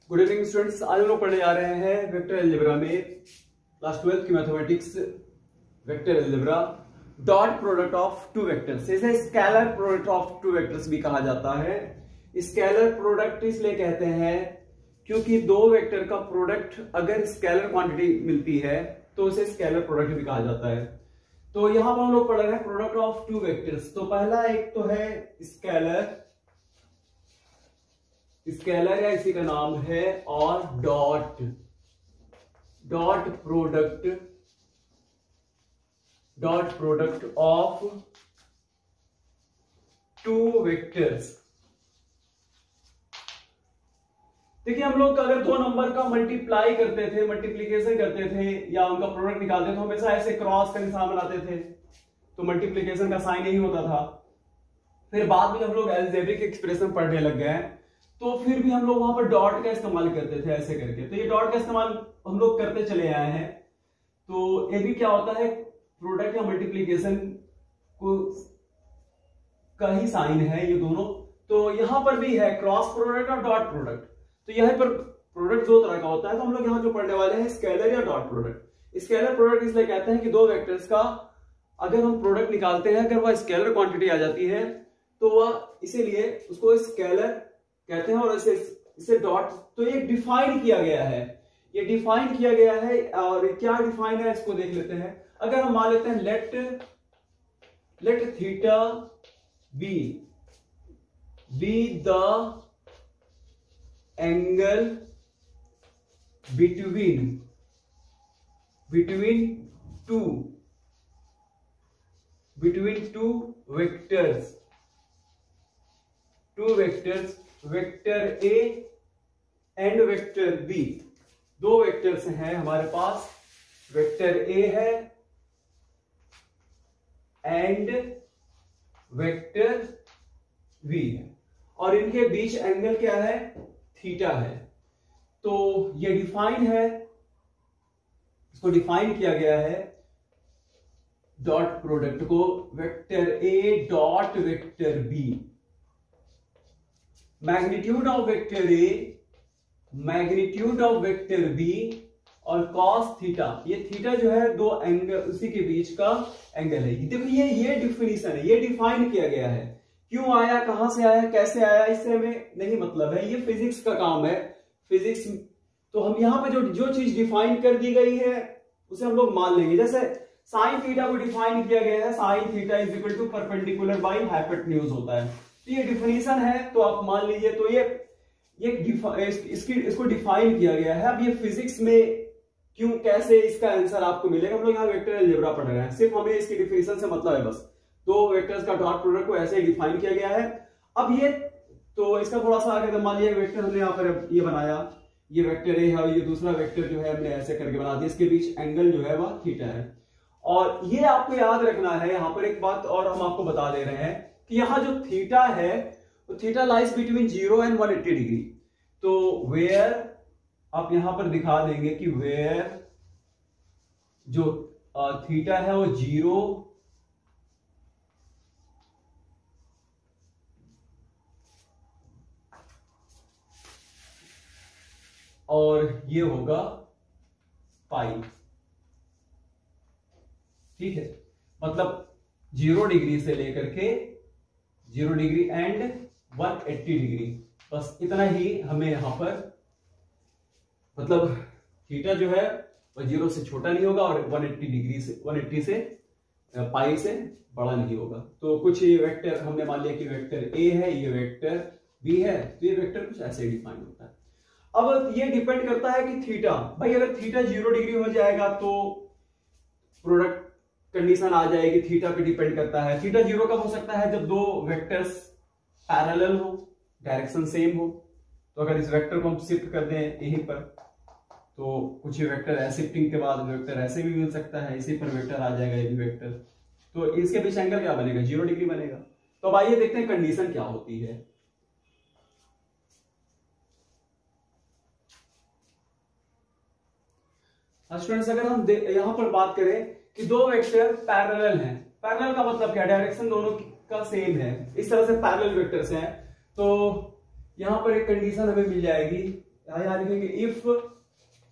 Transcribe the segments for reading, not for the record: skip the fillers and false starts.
Good evening students. आज हम लोग पढ़ने जा रहे हैं वेक्टर अलजेब्रा में क्लास 12 की mathematics vector algebra dot product of two vectors. इसे scalar product of two vectors भी कहा जाता है। स्केलर प्रोडक्ट इसलिए कहते हैं क्योंकि दो वेक्टर का प्रोडक्ट अगर स्केलर क्वांटिटी मिलती है तो उसे स्केलर प्रोडक्ट भी कहा जाता है। तो यहां पर हम लोग पढ़ रहे हैं प्रोडक्ट ऑफ टू वेक्टर्स। तो पहला एक तो है स्केलर या इसी का नाम है, और dot product of two vectors. देखिए, हम लोग अगर दो नंबर का मल्टीप्लीकेशन करते थे या उनका प्रोडक्ट निकालते थे तो हमेशा ऐसे क्रॉस का निशान बनाते थे, तो मल्टीप्लीकेशन का साइन यही होता था। फिर बाद में हम लोग अलजेब्रिक एक्सप्रेशन पढ़ने लग गए तो फिर भी हम लोग वहां पर डॉट का इस्तेमाल करते थे ऐसे करके। तो ये डॉट का इस्तेमाल हम लोग करते चले आए हैं। तो ये भी क्या होता है, प्रोडक्ट या मल्टीप्लीकेशन को का ही साइन है ये दोनों। तो यहां पर भी है क्रॉस प्रोडक्ट और डॉट प्रोडक्ट। तो यहां पर प्रोडक्ट दो तरह का होता है। तो हम लोग यहां जो पढ़ने वाले हैं स्केलर या डॉट प्रोडक्ट। स्केलर प्रोडक्ट इसलिए कहते हैं कि दो वेक्टर्स का अगर हम प्रोडक्ट निकालते हैं, अगर वह स्केलर क्वांटिटी आ जाती है तो वह इसीलिए उसको स्केलर कहते हैं। और इसे डॉट, तो ये डिफाइन किया गया है, और क्या डिफाइन है इसको देख लेते हैं। अगर हम मान लेते हैं let theta be the angle between two vectors, vector A and vector B. दो वेक्टर्स हैं हमारे पास, वेक्टर ए है एंड वेक्टर बी है, और इनके बीच एंगल क्या है, थीटा है। तो ये डिफाइन है, इसको डिफाइन किया गया है डॉट प्रोडक्ट को, vector A dot vector B. Magnitude of vector A, magnitude of vector B और कॉस थीटा। ये थीटा जो है दो एंगल, उसी के बीच का एंगल है। देखो ये डिफिनीशन है, ये डिफाइन किया गया है। क्यों आया, कहां से आया, कैसे आया, इससे हमें नहीं मतलब है, ये फिजिक्स का काम है। फिजिक्स तो हम यहां पे जो चीज डिफाइन कर दी गई है उसे हम लोग मान लेंगे। जैसे साइन थीटा को डिफाइन किया गया है, sine theta is equal to perpendicular by hypotenuse होता है। तो ये डिफिनीशन है, तो आप मान लीजिए। तो ये इसको डिफाइन किया गया है। अब ये फिजिक्स में क्यों, कैसे, इसका आंसर आपको मिलेगा। हम लोग यहाँ वेक्टर अलजेब्रा पढ़ रहे हैं, सिर्फ हमें इसकी डिफिनीशन से मतलब है बस। दो वेक्टर्स का डॉट प्रोडक्ट को ऐसे ही डिफाइन किया गया है। अब ये तो इसका थोड़ा सा आगे मान लिया, वेक्टर हमने यहाँ पर ये बनाया, ये वेक्टर ए है और ये दूसरा वेक्टर जो है हमने ऐसे करके बना दिया। इसके बीच एंगल जो है वह थीटा है। और ये आपको याद रखना है, यहाँ पर एक बात और हम आपको बता दे रहे हैं कि यहाँ जो थीटा है वो theta lies between 0 and 180 degree. तो वेयर आप यहां पर दिखा देंगे कि वेयर जो थीटा है वो 0 और ये होगा पाई। ठीक है, मतलब 0 डिग्री से लेकर के 0 डिग्री एंड 180 डिग्री, बस इतना ही हमें यहां पर, मतलब थीटा जो है वह 0 से छोटा नहीं होगा और 180 से पाई से बड़ा नहीं होगा। तो कुछ ये वेक्टर हमने मान लिया कि वेक्टर ए है, ये वेक्टर बी है, तो ये वेक्टर कुछ ऐसे ही डिफाइन होता है। अब ये डिपेंड करता है कि थीटा, भाई अगर थीटा 0 डिग्री हो जाएगा तो प्रोडक्ट कंडीशन आ जाएगी, थीटा पे डिपेंड करता है। थीटा 0 कब हो सकता है, जब दो वेक्टर्स पैरेलल हो, डायरेक्शन सेम हो। तो अगर इस वेक्टर को हम शिफ्ट कर दें यहीं पर, तो कुछ वेक्टर शिफ्टिंग के बाद वेक्टर ऐसे भी मिल सकता है, इसी पर वेक्टर आ जाएगा, ये भी वेक्टर। तो इसके बीच एंगल क्या बनेगा, 0 डिग्री बनेगा। तो अब आइए देखते हैं कंडीशन क्या होती है। स्टूडेंट्स, अगर हम यहां पर बात करें कि दो वेक्टर पैरेलल हैं, पैरेलल का मतलब क्या, डायरेक्शन दोनों का सेम है, इस तरह से पैरेलल वेक्टर्स हैं। तो यहां पर एक कंडीशन हमें मिल जाएगी यहाँ लिखेंगे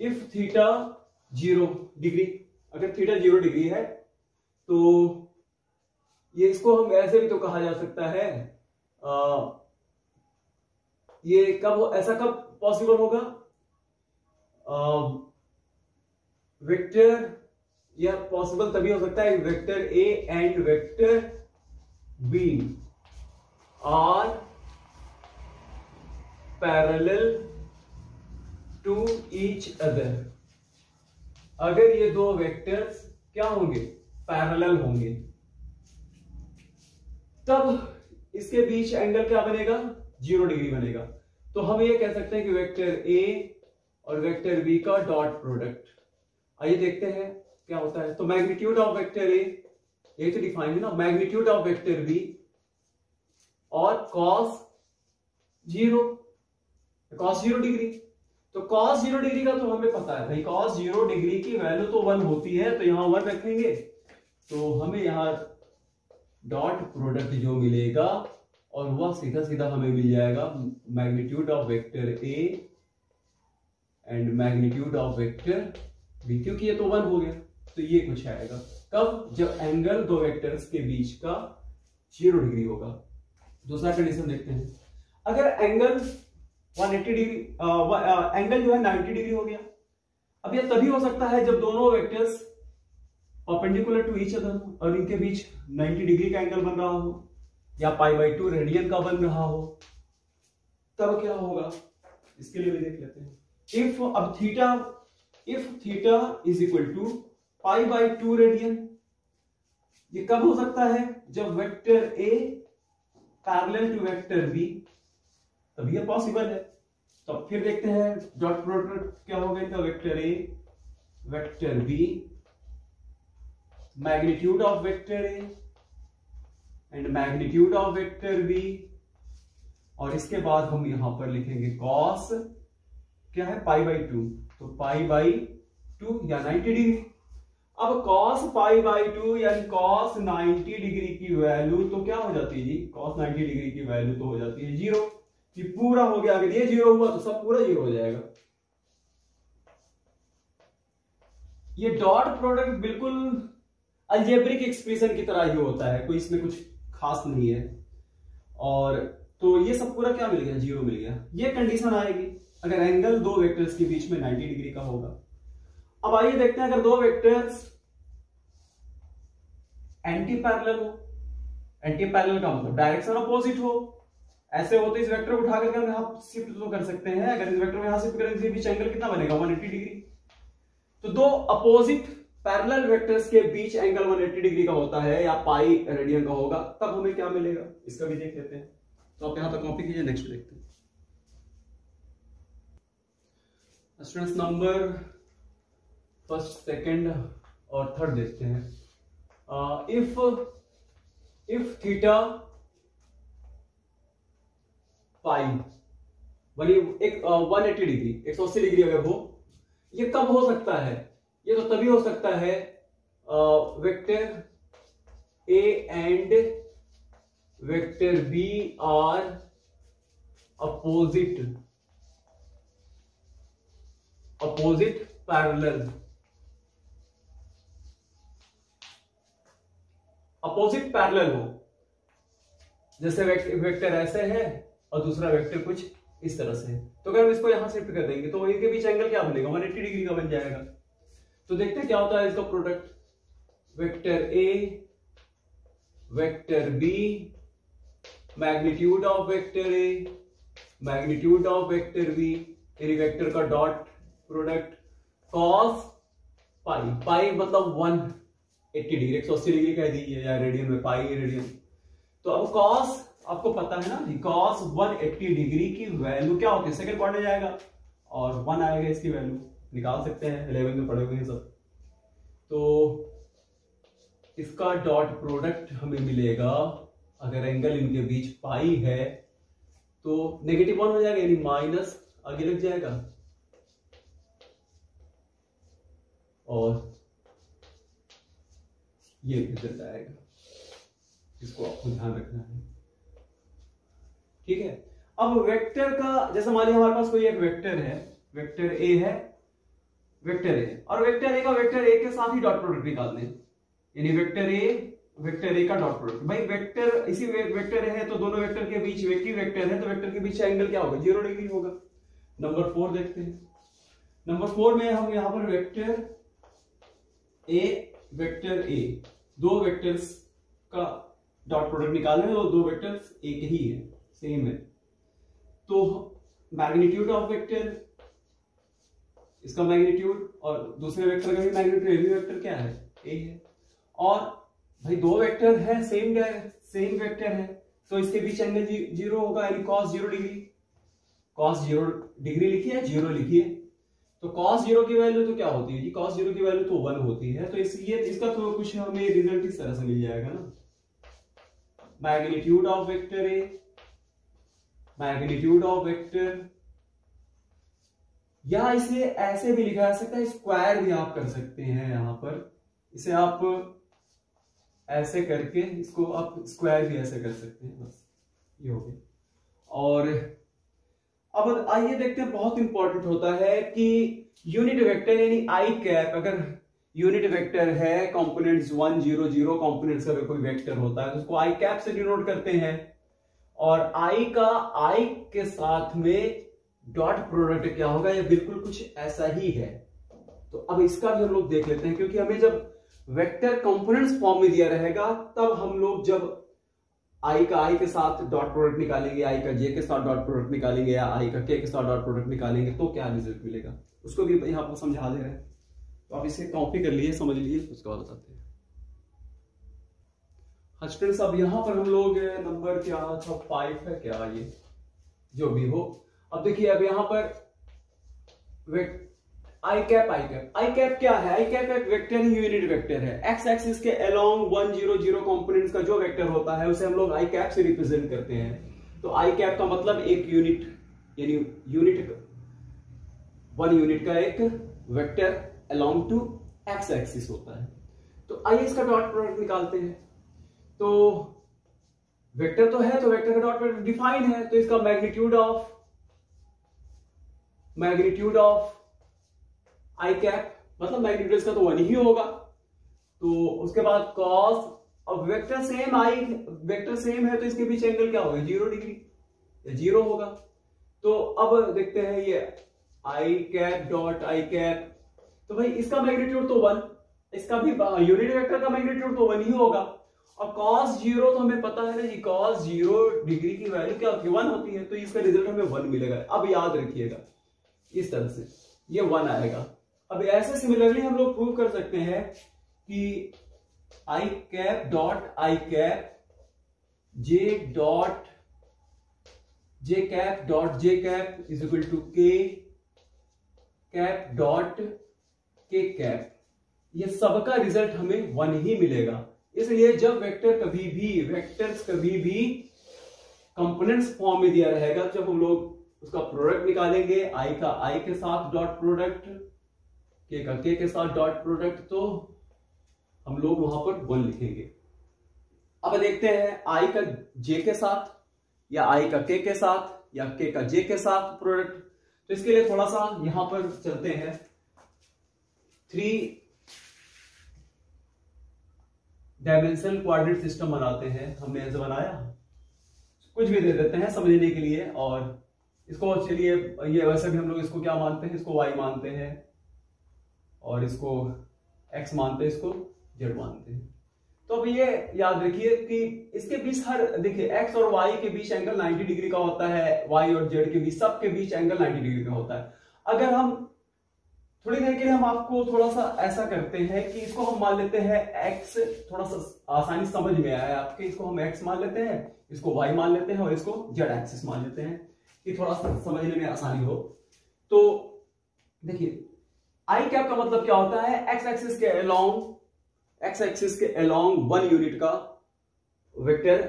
इफ थीटा 0 डिग्री, अगर थीटा 0 डिग्री है तो ये, इसको हम ऐसे भी तो कहा जा सकता है, ये कब, ऐसा कब पॉसिबल होगा, वेक्टर, यह पॉसिबल तभी हो सकता है vector A and vector B are parallel to each other. अगर ये दो वेक्टर्स क्या होंगे, पैरेलल होंगे, तब इसके बीच एंगल क्या बनेगा, 0 डिग्री बनेगा। तो हम ये कह सकते हैं कि वेक्टर ए और वेक्टर बी का डॉट प्रोडक्ट, आइए देखते हैं क्या होता है। तो मैग्नीट्यूड ऑफ वेक्टर ए, ये तो डिफाइन है ना, मैग्नीट्यूड ऑफ वेक्टर बी और cos 0 डिग्री। तो cos 0 डिग्री का तो हमें पता है भाई, cos 0 डिग्री की वैल्यू तो 1 होती है, तो यहां 1 रखेंगे, तो हमें यहां डॉट प्रोडक्ट जो मिलेगा और वह सीधा सीधा हमें मिल जाएगा magnitude of vector A and magnitude of vector B, क्योंकि ये तो 1 हो गया। तो ये कुछ आएगा कब, जब एंगल दो वेक्टर्स के बीच का 0 डिग्री होगा। दूसरा कंडीशन देखते हैं, अगर एंगल 180 डिग्री, एंगल जो है 90 डिग्री हो गया। अब यह तभी हो सकता है जब दोनों vectors perpendicular to each other और इनके बीच 90 डिग्री का एंगल बन रहा हो या π/2 रेडियन का बन रहा हो, तब क्या होगा, इसके लिए भी देख लेते हैं। If theta is equal to π/2 radian, ये कब हो सकता है, जब vector A parallel to vector B, तभी ये पॉसिबल है। तो फिर देखते हैं डॉट प्रोडक्ट क्या होगा इनका, vector A vector B magnitude of vector A and magnitude of vector B, और इसके बाद हम यहां पर लिखेंगे cos क्या है π/2, तो π/2 या 90 डिग्री। अब cos π/2 यानी cos 90 डिग्री की वैल्यू तो क्या हो जाती है जी, cos 90 डिग्री की वैल्यू तो हो जाती है 0, कि पूरा हो गया। अगर ये 0 हुआ तो सब पूरा 0 हो जाएगा। ये डॉट प्रोडक्ट बिल्कुल अलजेब्रिक एक्सप्रेशन की तरह ही होता है, कोई इसमें कुछ खास नहीं है। और तो ये सब पूरा क्या मिल गया, 0 मिल गया। ये कंडीशन आएगी अगर एंगल दो वेक्टर्स के बीच में 90 डिग्री का होगा। अब आइए देखते हैं, अगर दो वेक्टर्स एंटी पैरेलल हो, एंटी पैरेलल का मतलब डायरेक्शन अपोजिट हो, ऐसे हो तो इस वेक्टर को उठा करके हम यहां शिफ्ट तो कर सकते हैं। अगर इस वेक्टर को यहां शिफ्ट करेंगे तो बीच एंगल कितना बनेगा, 180 डिग्री। तो दो अपोजिट पैरेलल वेक्टर्स के बीच एंगल 180 डिग्री का होता है या पाई रेडियन का होगा, तब हमें क्या मिलेगा, इसका भी देख लेते हैं। तो आप यहां तक कॉपी कीजिए, नेक्स्ट देखते हैं। स्टूडेंट्स नंबर फर्स्ट, सेकंड और थर्ड देखते हैं। If theta pi 180 degree 180 degree अगर हो, ये कब हो सकता है, ये तो तभी हो सकता है vector A and vector B are opposite parallel. Opposite parallel हो, जैसे वेक्टर ऐसे है और दूसरा वेक्टर कुछ इस तरह से है। तो अगर हम इसको यहां शिफ्ट कर देंगे तो इनके बीच एंगल क्या बनेगा, 180 डिग्री का बन जाएगा। तो देखते हैं क्या होता है इसका product, vector A vector B magnitude of vector A magnitude of vector B, यानी वेक्टर का डॉट प्रोडक्ट cos पाई मतलब 180 डिग्री 180 डिग्री कह दीजिए या रेडियन में पाई रेडियन। तो अब cos आपको पता है ना, cos 180 डिग्री की वैल्यू क्या होती है, सेकंड पार्ट में जाएगा और 1 आएगा, इसकी वैल्यू निकाल सकते हैं, 11 में पढ़े हुए हैं सब। तो इसका डॉट प्रोडक्ट हमें मिलेगा, अगर एंगल इनके बीच पाई है तो -1 हो जाएगा, यानी माइनस आगे लग जाएगा और ये रिजल्ट आएगा। इसको आपको ध्यान रखना है, ठीक है। अब वेक्टर का जैसे मान लीजिए हमारे पास कोई एक वेक्टर है, वेक्टर ए है, वेक्टर ए, और वेक्टर ए का वेक्टर ए के साथ ही डॉट प्रोडक्ट निकाल दें, यानी वेक्टर ए का डॉट प्रोडक्ट। भाई वेक्टर इसी वेक्टर है तो दोनों वेक्टर के बीच एक ही वेक्टर है तो वेक्टर के बीच एंगल क्या होगा, 0 डिग्री होगा। नंबर 4 देखते हैं। नंबर 4 में हम यहां पर वेक्टर ए दो वेक्टर्स का डॉट प्रोडक्ट निकालना है, दो वेक्टर्स एक ही है, सेम है। तो मैग्नीट्यूड ऑफ वेक्टर, इसका मैग्नीट्यूड और दूसरे वेक्टर का भी मैग्नीट्यूड, ये भी वेक्टर क्या है, ए है। और भाई दो वेक्टर है, सेम वेक्टर है तो इसके बीच एंगल 0 होगा, यानी cos 0 डिग्री। cos 0 डिग्री लिखिए, 0 लिखिए, तो cos 0 की वैल्यू तो क्या होती है जी, cos 0 की वैल्यू तो 1 होती है। तो इसलिए इसका तो कुछ हमें रिजल्ट इस तरह से मिल जाएगा ना, magnitude of vector A, magnitude of vector, या इसे ऐसे भी लिखा जा सकता है, स्क्वायर भी आप कर सकते हैं। यहां पर इसे आप ऐसे करके इसको आप स्क्वायर भी ऐसे कर सकते हैं, बस ये हो गया। और अब आइए देखते हैं, बहुत इंपॉर्टेंट होता है कि यूनिट वेक्टर यानी आई कैप, अगर यूनिट वेक्टर है कंपोनेंट्स 1 0 0 कंपोनेंट्स का कोई वेक्टर होता है तो उसको आई कैप से डिनोट करते हैं, और आई के साथ में डॉट प्रोडक्ट क्या होगा, ये बिल्कुल कुछ ऐसा ही है। तो अब इसका भी हम लोग देख लेते हैं, क्योंकि हमें जब वेक्टर कंपोनेंट्स फॉर्म में दिया रहेगा तब हम लोग जब आई के साथ डॉट प्रोडक्ट निकालेंगे, आई का जे के साथ डॉट प्रोडक्ट निकालेंगे, या आई का के साथ डॉट प्रोडक्ट निकालेंगे तो क्या रिजल्ट मिलेगा, उसको भी यहाँ पर समझा दे रहे हैं। तो आप इसे कॉपी कर लिए, समझ लीजिए, उसके बाद बताते हैं। स्टूडेंट्स अब यहाँ पर हम लोग नंबर क्या था, 5 है क्या, ये जो भी हो। अब देखिए अब यहाँ पर आई कैप क्या है, आई कैप एक वेक्टर ही, यूनिट वेक्टर है। एक्स एक्सिस के अलोंग 1 0 0 कंपोनेंट्स का जो वेक्टर होता है उसे हम लोग आई कैप से रिप्रेजेंट करते हैं। तो आई कैप का मतलब एक यूनिट, यानी वन यूनिट का एक vector along to X axis होता है। तो आइए इसका डॉट प्रोडक्ट निकालते हैं। तो वेक्टर तो है, तो वेक्टर का डॉट प्रोडक्ट डिफाइन है, तो इसका मैग्नीट्यूड ऑफ आई कैप मतलब मैग्नीट्यूड इसका तो 1 ही होगा। तो उसके बाद cos, अब वेक्टर सेम है तो इसके बीच एंगल क्या होगा, 0 डिग्री, 0 होगा। तो अब देखते हैं ये आई कैप डॉट आई कैप, तो भाई इसका मैग्नीट्यूड तो 1, इसका भी यूनिट वेक्टर का मैग्नीट्यूड तो 1 ही होगा। और cos 0 तो हमें पता है ना जी, cos 0 डिग्री की वैल्यू क्या होती है, 1 होती है, तो इसका रिजल्ट हमें 1 मिलेगा। अब याद रखिएगा इस तरह से ये 1 आएगा। अब ऐसे सिमिलरली हम लोग प्रूव कर सकते हैं कि I cap dot I cap J cap is equal to K cap dot K cap, ये सबका रिजल्ट हमें 1 ही मिलेगा। इसलिए जब वेक्टर्स कभी भी कंपोनेंट्स फॉर्म में दिया रहेगा, जब हम लोग उसका प्रोडक्ट निकालेंगे, आई का आई के साथ डॉट प्रोडक्ट, के का के साथ डॉट प्रोडक्ट, तो हम लोग वहां पर 1 लिखेंगे। अब देखते हैं आई का जे के साथ या आई का के साथ या के का जे के साथ प्रोडक्ट। तो इसके लिए थोड़ा सा यहां पर चलते हैं, 3 डायमेंशनल कोऑर्डिनेट सिस्टम बनाते हैं। हमने ऐसे बनाया, कुछ भी दे देते हैं समझने के लिए। और इसको चलिए, ये वैसे भी हम लोग इसको क्या मानते हैं, इसको y मानते हैं, और इसको x मानते हैं, इसको z मानते हैं। तो अब ये याद रखिए कि इसके बीच देखिए x और y के बीच एंगल 90 डिग्री का होता है, y और z के बीच, सबके बीच एंगल 90 डिग्री का होता है। अगर हम थोड़ी देर के लिए हम आपको थोड़ा सा ऐसा करते हैं कि इसको हम मान लेते हैं x, थोड़ा सा आसानी समझ में आया आपके, इसको हम x मान लेते हैं, इसको y मान लेते हैं, और इसको z एक्सिस मान लेते हैं कि थोड़ा सा समझने में आसानी हो। तो देखिए आई कैप का मतलब क्या होता है, एक्स एक्सिस के अलोंग 1 यूनिट का वेक्टर,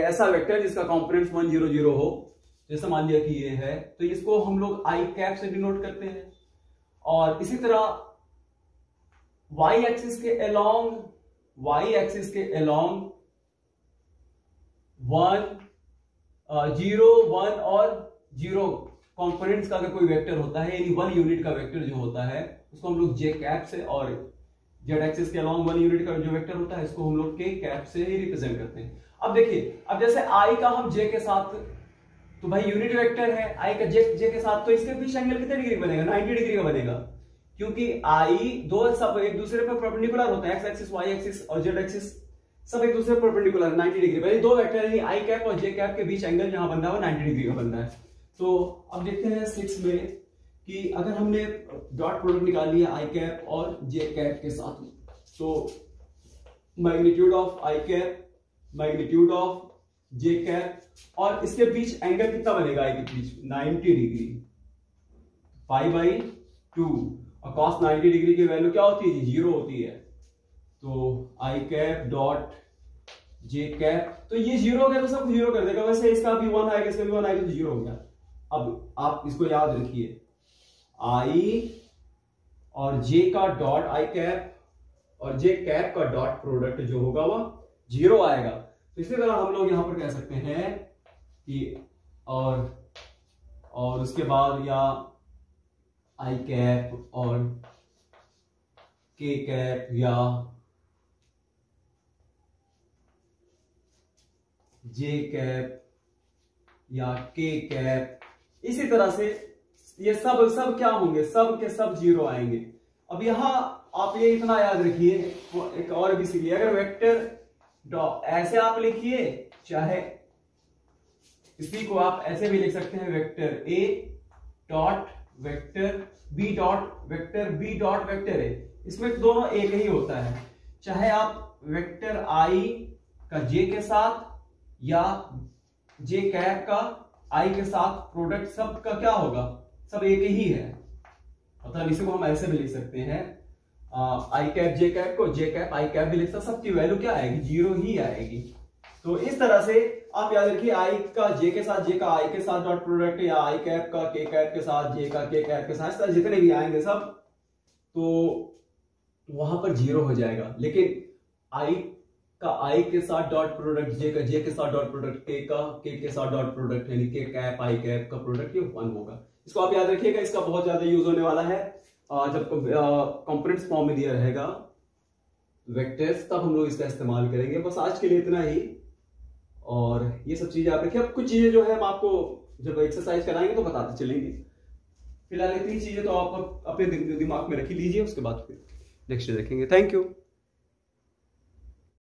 ऐसा वेक्टर जिसका कंपोनेंट्स 1 0 0 हो, जैसे मान लिया कि ये है, तो इसको हम लोग आई कैप से डिनोट करते हैं। और इसी तरह y एक्सिस के अलोंग 1 0 1 और 0 कंपोनेंट्स का अगर कोई वेक्टर होता है, यानी 1 यूनिट का वेक्टर जो होता है उसको हम लोग जे कैप से, और जेड एक्सिस के अलॉन्ग 1 यूनिट का जो वेक्टर होता है इसको हम लोग के कैप से ही रिप्रेजेंट करते हैं। अब देखिए, अब जैसे आई का हम जे के साथ, तो भाई यूनिट वेक्टर है आई का जे के साथ, तो इसके बीच एंगल कितने डिग्री बनेगा? 90 डिग्री का बनेगा, क्योंकि आई दो सब एक दूसरे पर परपेंडिकुलर होते हैं, एक्स एक्सिस वाई एक्सिस और जेड एक्सिस सब एक दूसरे पर परपेंडिकुलर 90 डिग्री। भाई दो वेक्टर है, आई कैप और जे कैप के बीच एंगल जहां बन रहा है वो 90 डिग्री का बन रहा है। तो अब देखते हैं 6 में कि अगर हमने डॉट प्रोडक्ट निकाल लिया आई कैप और जे कैप के साथ, तो magnitude of I cap, magnitude of J cap, और इसके बीच एंगल कितना बनेगा? आई के बीच 90 डिग्री, π/2, और cos 90 डिग्री की वैल्यू क्या होती है जी? 0 होती है। तो आई कैप डॉट जे कैप, तो ये 0 हो गया तो सब 0 कर देगा, वैसे इसका भी 1 आएगा, इसका भी 1 आएगा, तो 0 हो गया। अब आप इसको याद रखिए, आई और जे का डॉट आई कैप और जे कैप का डॉट प्रोडक्ट जो होगा वह 0 आएगा। तो इसी तरह हम लोग यहां पर कह सकते हैं कि और उसके बाद या आई कैप और के कैप या जे कैप या के कैप, इसी तरह से ये सब क्या होंगे? सब के सब 0 आएंगे। अब यहां आप ये इतना याद रखिए, एक और भी सीखिए, अगर वेक्टर ऐसे आप लिखिए, चाहे इसी को आप ऐसे भी लिख सकते हैं, vector A dot vector B dot vector B dot vector A, इसमें दोनों एक ही होता है। चाहे आप वेक्टर आई का जे के साथ या जे कैप का आई के साथ प्रोडक्ट, सब का क्या होगा? सब एक ही है। मतलब इसी को हम ऐसे भी लिख सकते हैं, आई कैप जे कैप को जे कैप आई कैप भी लिख सकते, सबकी वैल्यू क्या आएगी? 0 ही आएगी। तो इस तरह से आप याद रखिए, आई का जे के साथ, जे का आई के साथ डॉट प्रोडक्ट, या आई कैप का के कैप के साथ, जे का के कैप के साथ, इस तरह जितने भी आएंगे सब, तो वहां पर 0 हो जाएगा। लेकिन आई का आई के साथ डॉट प्रोडक्ट, जे का जे के साथ डॉट प्रोडक्ट, के का के साथ डॉट प्रोडक्ट, यानी के कैप आई कैप का प्रोडक्ट, ये 1 होगा। इसको आप याद रखिएगा, इसका बहुत ज्यादा यूज होने वाला है जब कंपोनेंट्स फॉर्म में दिया रहेगा वेक्टर्स, तब हम लोग इसका इस्तेमाल करेंगे। बस आज के लिए इतना ही, और ये सब चीजें आप रखिए। अब कुछ चीजें जो है हम आपको जब एक्सरसाइज कराएंगे तो बताते चलेंगे। फिलहाल इतनी चीजें तो आप अपने दिमाग में रख लीजिए, उसके बाद फिर नेक्स्ट देखेंगे। Thank you.